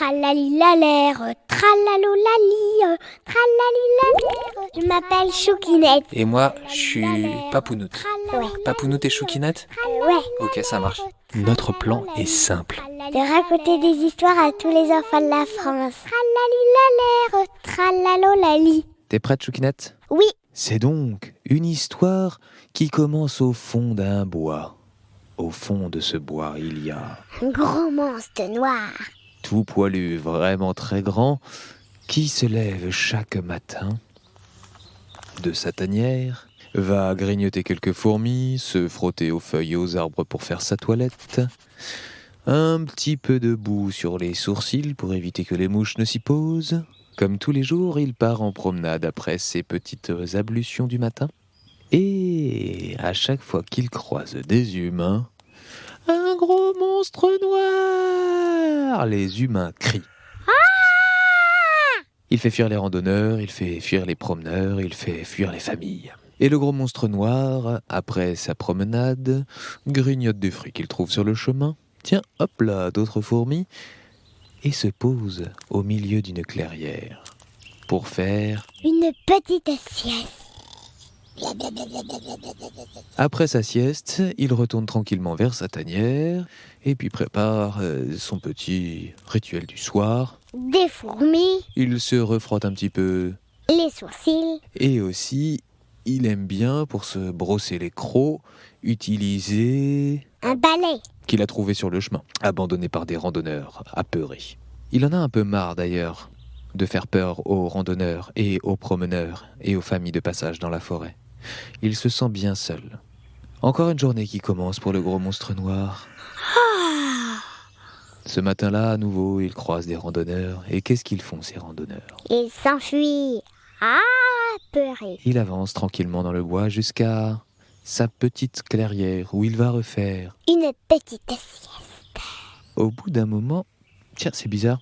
Tralalilalère, tralalolali, tralalilalère. Je m'appelle Choukinette. Et moi, je suis Papounoute. Ouais. Papounoute et Choukinette ? Ouais. Ok, ça marche. Notre plan est simple. De raconter des histoires à tous les enfants de la France. Tralalilalère, tralalolali. T'es prête, Choukinette ? Oui. C'est donc une histoire qui commence au fond d'un bois. Au fond de ce bois, il y a Un gros monstre noir. tout poilu, vraiment très grand, qui se lève chaque matin de sa tanière, va grignoter quelques fourmis, se frotter aux feuilles et aux arbres pour faire sa toilette, un petit peu de boue sur les sourcils pour éviter que les mouches ne s'y posent. Comme tous les jours, il part en promenade après ses petites ablutions du matin. Et à chaque fois qu'il croise des humains, un gros monstre noir, les humains crient. Il fait fuir les randonneurs, il fait fuir les promeneurs, il fait fuir les familles. Et le gros monstre noir, après sa promenade, grignote des fruits qu'il trouve sur le chemin. Tiens, hop là, d'autres fourmis. Et se pose au milieu d'une clairière pour faire... Une petite sieste. Après sa sieste, il retourne tranquillement vers sa tanière et puis prépare son petit rituel du soir. Des fourmis. Il se refrotte un petit peu Les sourcils. et aussi, il aime bien, pour se brosser les crocs, utiliser... Un balai. qu'il a trouvé sur le chemin, abandonné par des randonneurs apeurés. Il en a un peu marre d'ailleurs de faire peur aux randonneurs et aux promeneurs et aux familles de passage dans la forêt. Il se sent bien seul. Encore une journée qui commence pour le gros monstre noir. Ce matin-là, à nouveau, il croise des randonneurs. Et qu'est-ce qu'ils font, ces randonneurs ? Il s'enfuit. Apeuré. Il avance tranquillement dans le bois jusqu'à sa petite clairière où il va refaire. Une petite sieste. Au bout d'un moment, tiens, c'est bizarre.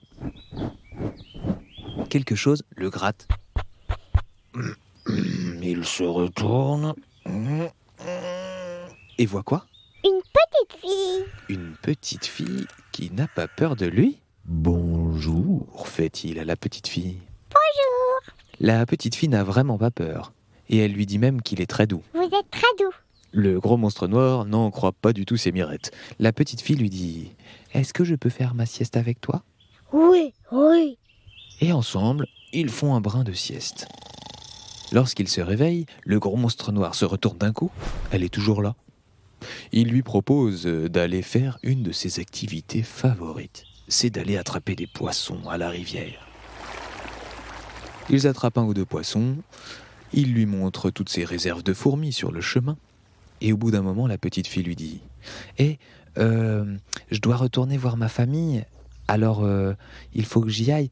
Quelque chose le gratte. Il se retourne et voit quoi ? Une petite fille. Une petite fille qui n'a pas peur de lui. Bonjour, fait-il à la petite fille. Bonjour. La petite fille n'a vraiment pas peur. Et elle lui dit même qu'il est très doux. Vous êtes très doux. Le gros monstre noir n'en croit pas du tout ses mirettes. La petite fille lui dit « Est-ce que je peux faire ma sieste avec toi ?» Oui, oui. Et ensemble, ils font un brin de sieste. Lorsqu'il se réveille, le gros monstre noir se retourne d'un coup. Elle est toujours là. Il lui propose d'aller faire une de ses activités favorites. C'est d'aller attraper des poissons à la rivière. Ils attrapent un ou deux poissons. Il lui montre toutes ses réserves de fourmis sur le chemin. Et au bout d'un moment, la petite fille lui dit « je dois retourner voir ma famille, alors il faut que j'y aille,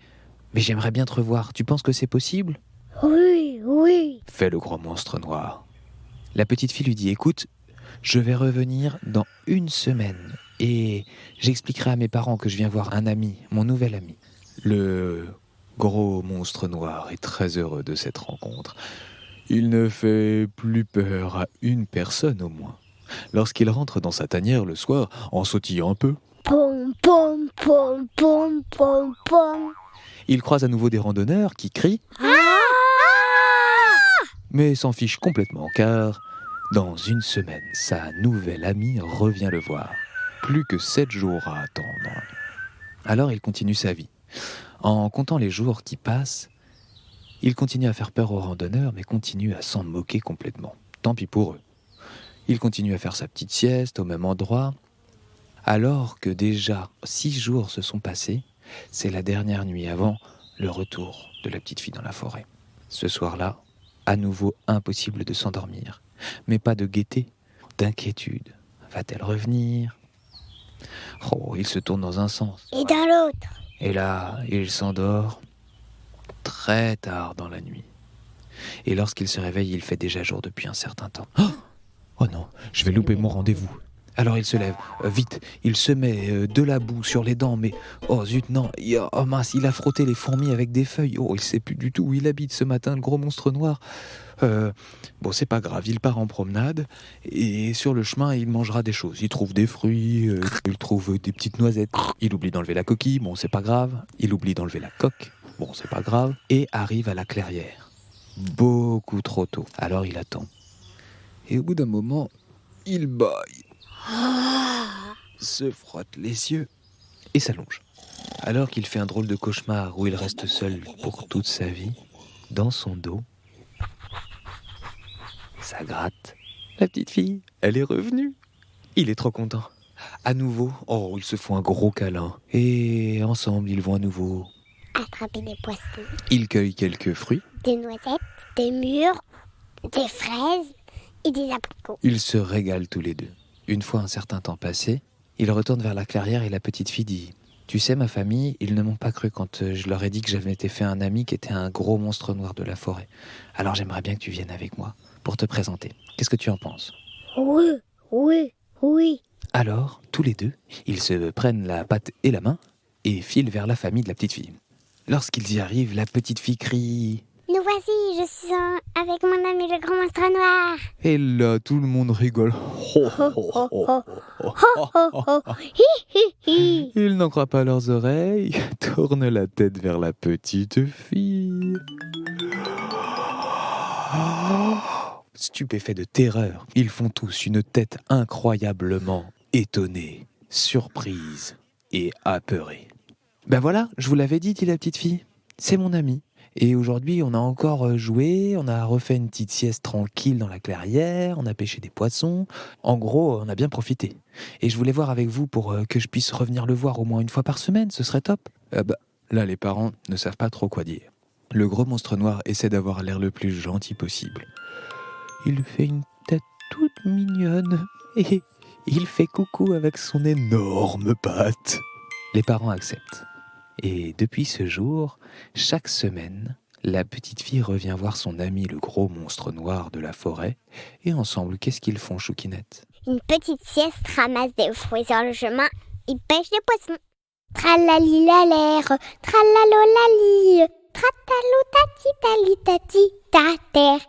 mais j'aimerais bien te revoir. Tu penses que c'est possible ?» Oui, oui. Fait le gros monstre noir. La petite fille lui dit « Écoute, je vais revenir dans 1 semaine et j'expliquerai à mes parents que je viens voir un ami, mon nouvel ami. » Le gros monstre noir est très heureux de cette rencontre. Il ne fait plus peur à une personne au moins. Lorsqu'il rentre dans sa tanière le soir, en sautillant un peu, Pom, pom, pom, pom, pom, pom. il croise à nouveau des randonneurs qui crient, mais s'en fiche complètement car, dans 1 semaine, sa nouvelle amie revient le voir. Plus que 7 jours à attendre. Alors il continue sa vie. En comptant les jours qui passent, il continue à faire peur aux randonneurs, mais continue à s'en moquer complètement. Tant pis pour eux. Il continue à faire sa petite sieste au même endroit. Alors que déjà 6 jours se sont passés, c'est la dernière nuit avant le retour de la petite fille dans la forêt. Ce soir-là, à nouveau impossible de s'endormir. Mais pas de gaieté, d'inquiétude. Va-t-elle revenir ? Oh, il se tourne dans un sens. Et dans l'autre. Et là, il s'endort très tard dans la nuit. Et lorsqu'il se réveille, il fait déjà jour depuis un certain temps. Oh non, je vais louper mon rendez-vous. Alors il se lève, vite, il se met de la boue sur les dents, mais oh zut, non, oh mince, il a frotté les fourmis avec des feuilles. Oh, il sait plus du tout où il habite ce matin, le gros monstre noir. Bon, c'est pas grave, il part en promenade, et sur le chemin, il mangera des choses. Il trouve des fruits, il trouve des petites noisettes. Il oublie d'enlever la coquille, bon, c'est pas grave. Il oublie d'enlever la coque, bon, c'est pas grave. Et arrive à la clairière. Beaucoup trop tôt. Alors il attend. Et au bout d'un moment, il bâille, se frotte les yeux et s'allonge. Alors qu'il fait un drôle de cauchemar où il reste seul pour toute sa vie, dans son dos, ça gratte. La petite fille, elle est revenue. Il est trop content. À nouveau, oh, ils se font un gros câlin. Et ensemble, ils vont à nouveau Attraper des poissons, ils cueillent quelques fruits. des noisettes, des mûres, des fraises et des abricots. Ils se régalent tous les deux. Une fois un certain temps passé, ils retournent vers la clairière et la petite fille dit « Tu sais, ma famille, ils ne m'ont pas cru quand je leur ai dit que j'avais été fait un ami qui était un gros monstre noir de la forêt. Alors j'aimerais bien que tu viennes avec moi pour te présenter. Qu'est-ce que tu en penses ?» Oui. Alors, tous les deux, ils se prennent la patte et la main et filent vers la famille de la petite fille. Lorsqu'ils y arrivent, la petite fille crie Nous voici, je suis avec mon ami le grand monstre noir. et là, tout le monde rigole. Ils n'en croient pas leurs oreilles, tournent la tête vers la petite fille. Stupéfaits de terreur, ils font tous une tête incroyablement étonnée, surprise et apeurée. Ben voilà, je vous l'avais dit la petite fille, c'est mon ami. Et aujourd'hui, on a encore joué, on a refait une petite sieste tranquille dans la clairière, on a pêché des poissons. En gros, on a bien profité. Et je voulais voir avec vous pour que je puisse revenir le voir au moins une fois par semaine, ce serait top. Là, les parents ne savent pas trop quoi dire. Le gros monstre noir essaie d'avoir l'air le plus gentil possible. Il fait une tête toute mignonne et il fait coucou avec son énorme patte. Les parents acceptent. Et depuis ce jour, chaque semaine, la petite fille revient voir son ami le gros monstre noir de la forêt. Et ensemble, qu'est-ce qu'ils font, Choukinette ? Une petite sieste ramasse des fruits sur le chemin, ils pêchent des poissons. Tralali la l'air, tralalolali, tratalo tati tali tati ta terre.